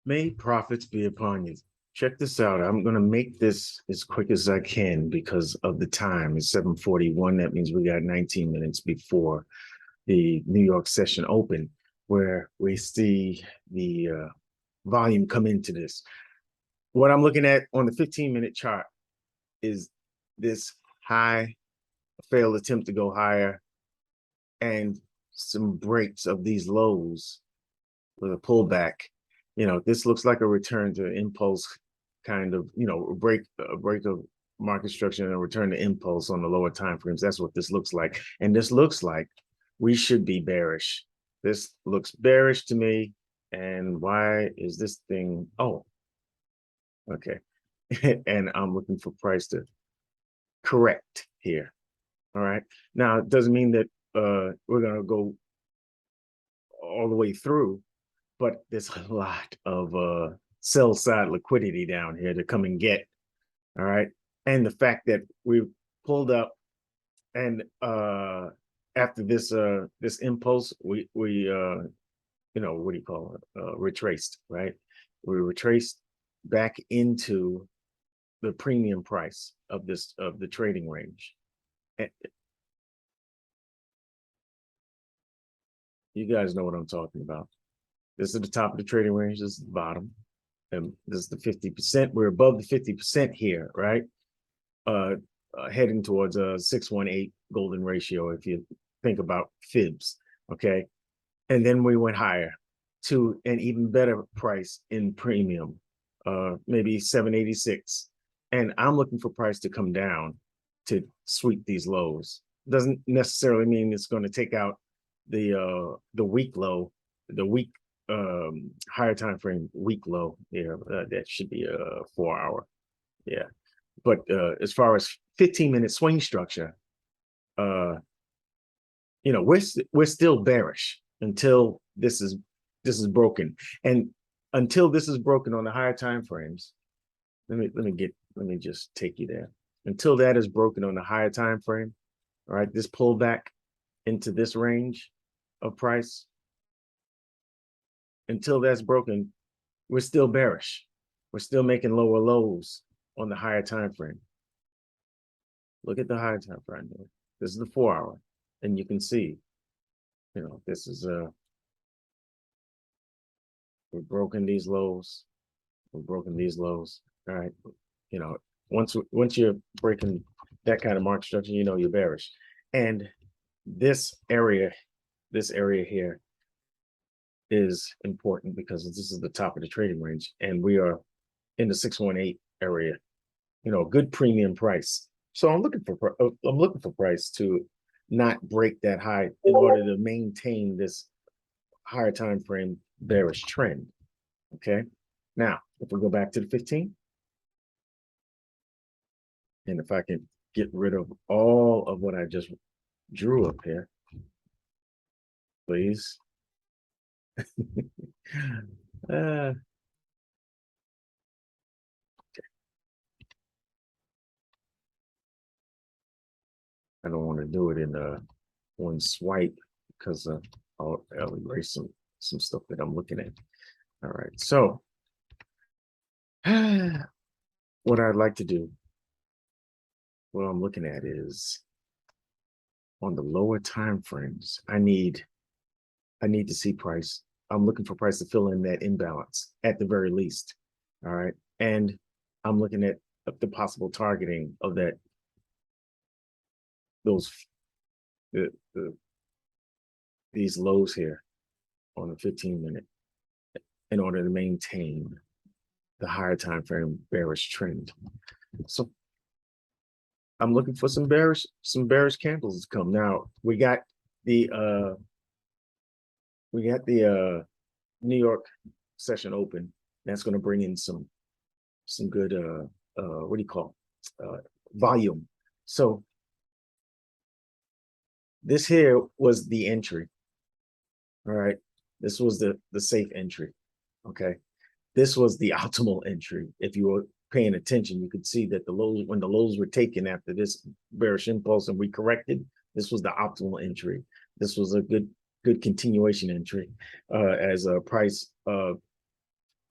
May profits be upon you. Check this out. I'm going to make this as quick as I can because of the time. It's 7:41. That means we got 19 minutes before the New York session open, where we see the volume come into this. What I'm looking at on the 15-minute chart is this high, failed attempt to go higher, and some breaks of these lows with a pullback. This looks like a return to impulse kind of, a break of market structure and a return to impulse on the lower time frames. That's what this looks like. And this looks like we should be bearish. This looks bearish to me. And why is this thing? Oh, okay. And I'm looking for price to correct here. All right. Now, it doesn't mean that we're going to go all the way through, but there's a lot of sell side liquidity down here to come and get. All right. And the fact that we pulled up and after this impulse, we what do you call it? Retraced, right? We retraced back into the premium price of the trading range. You guys know what I'm talking about. This is the top of the trading range. This is the bottom. And this is the 50%. We're above the 50% here, right? Heading towards a 618 golden ratio, if you think about fibs, okay? And then we went higher to an even better price in premium, maybe 786. And I'm looking for price to come down to sweep these lows. Doesn't necessarily mean it's going to take out the weak low, the weak higher time frame weak low here. That should be a 4-hour. Yeah. But as far as 15-minute swing structure, we're still bearish until this is broken. And until this is broken on the higher time frames, let me just take you there. Until that is broken on the higher time frame, all right, this pullback into this range of price, until that's broken, we're still bearish. We're still making lower lows on the higher time frame. Look at the higher time frame. This is the 4-hour, and you can see, this is we've broken these lows. We've broken these lows. All right, once you're breaking that kind of market structure, you're bearish. And this area here is important because this is the top of the trading range, and we are in the 618 area. A good premium price. So I'm looking for price to not break that high in order to maintain this higher time frame bearish trend. Okay. Now, if we go back to the 15, and if I can get rid of all of what I just drew up here, please. I don't want to do it in one swipe because I'll erase some stuff that I'm looking at. All right, so what I'd like to do, what I'm looking at is on the lower time frames. I need to see price. I'm looking for price to fill in that imbalance at the very least. All right, and I'm looking at the possible targeting of these lows here on the 15-minute in order to maintain the higher time frame bearish trend. So I'm looking for some bearish candles to come. Now we got the New York session open. That's going to bring in some good what do you call volume. So this here was the entry. All right, this was the safe entry. Okay, this was the optimal entry. If you were paying attention, you could see that when the lows were taken after this bearish impulse and we corrected, this was the optimal entry. This was a good continuation entry as a price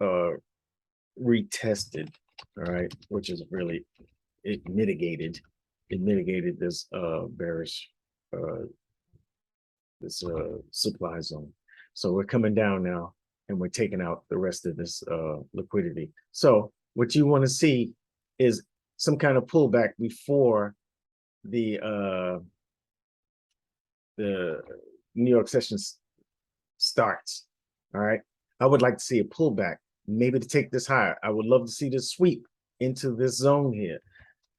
retested, all right, which is really, it mitigated this bearish this supply zone. So we're coming down now, and we're taking out the rest of this liquidity. So what you want to see is some kind of pullback before the New York session starts. All right, I would like to see a pullback, maybe to take this higher. I would love to see this sweep into this zone here,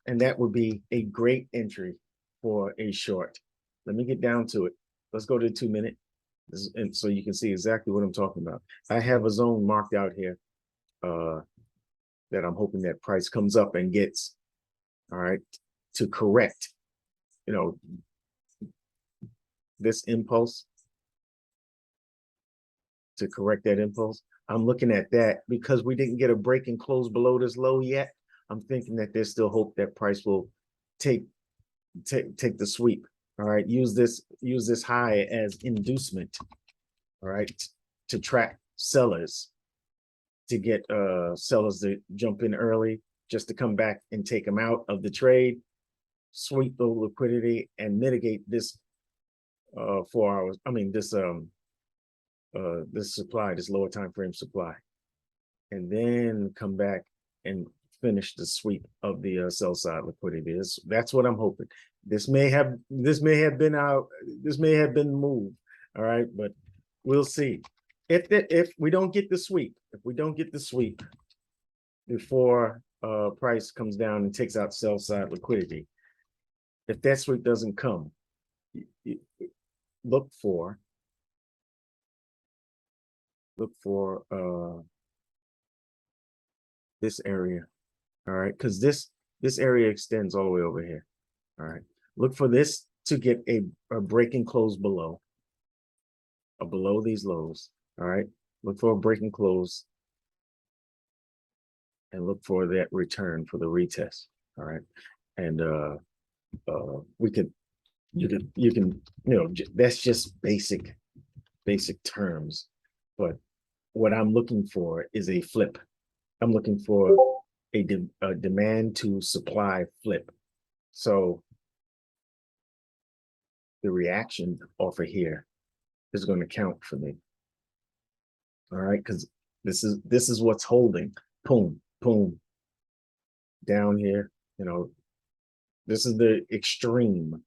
and that would be a great entry for a short. Let me get down to it. Let's go to the 2 minute, and so you can see exactly what I'm talking about. I have a zone marked out here that I'm hoping that price comes up and gets, all right, to correct, you know, this impulse, to correct that impulse. I'm looking at that because we didn't get a break and close below this low yet. I'm thinking that there's still hope that price will take the sweep. All right, use this high as inducement, all right, to track sellers, to get sellers to jump in early, just to come back and take them out of the trade, sweep the liquidity, and mitigate this 4 hours. I mean, this supply, this lower time frame supply, and then come back and finish the sweep of the sell side liquidity. That's what I'm hoping. This may have been moved, all right, but we'll see. If we don't get the sweep, before price comes down and takes out sell side liquidity, if that sweep doesn't come, look for this area, all right, because this area extends all the way over here. All right, look for this to get a break and close below these lows. All right, look for a break and close, and look for that return for the retest. All right, and you can that's just basic terms, but what I'm looking for is a flip. I'm looking for a demand to supply flip. So the reaction off of here is going to count for me. All right, because this is what's holding. Boom, boom. Down here, this is the extreme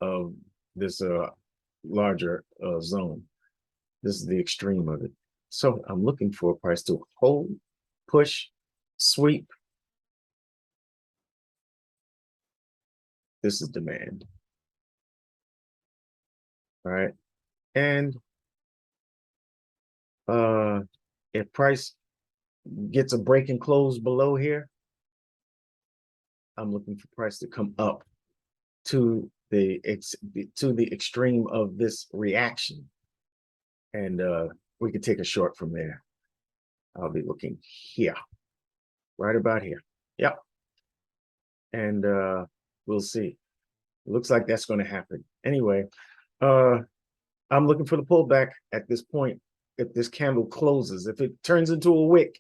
of this larger zone. This is the extreme of it. So I'm looking for a price to hold, push, sweep. This is demand. All right, and if price gets a break and close below here, I'm looking for price to come up to the extreme of this reaction, and we could take a short from there. I'll be looking here, right about here. Yep, and we'll see. It looks like that's going to happen anyway. I'm looking for the pullback at this point. If this candle closes, if it turns into a wick,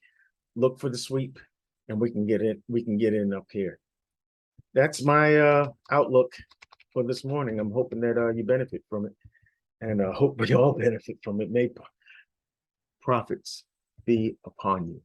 look for the sweep, and we can get in up here. That's my outlook for this morning. I'm hoping that you benefit from it, and hope we all benefit from it. May profits be upon you.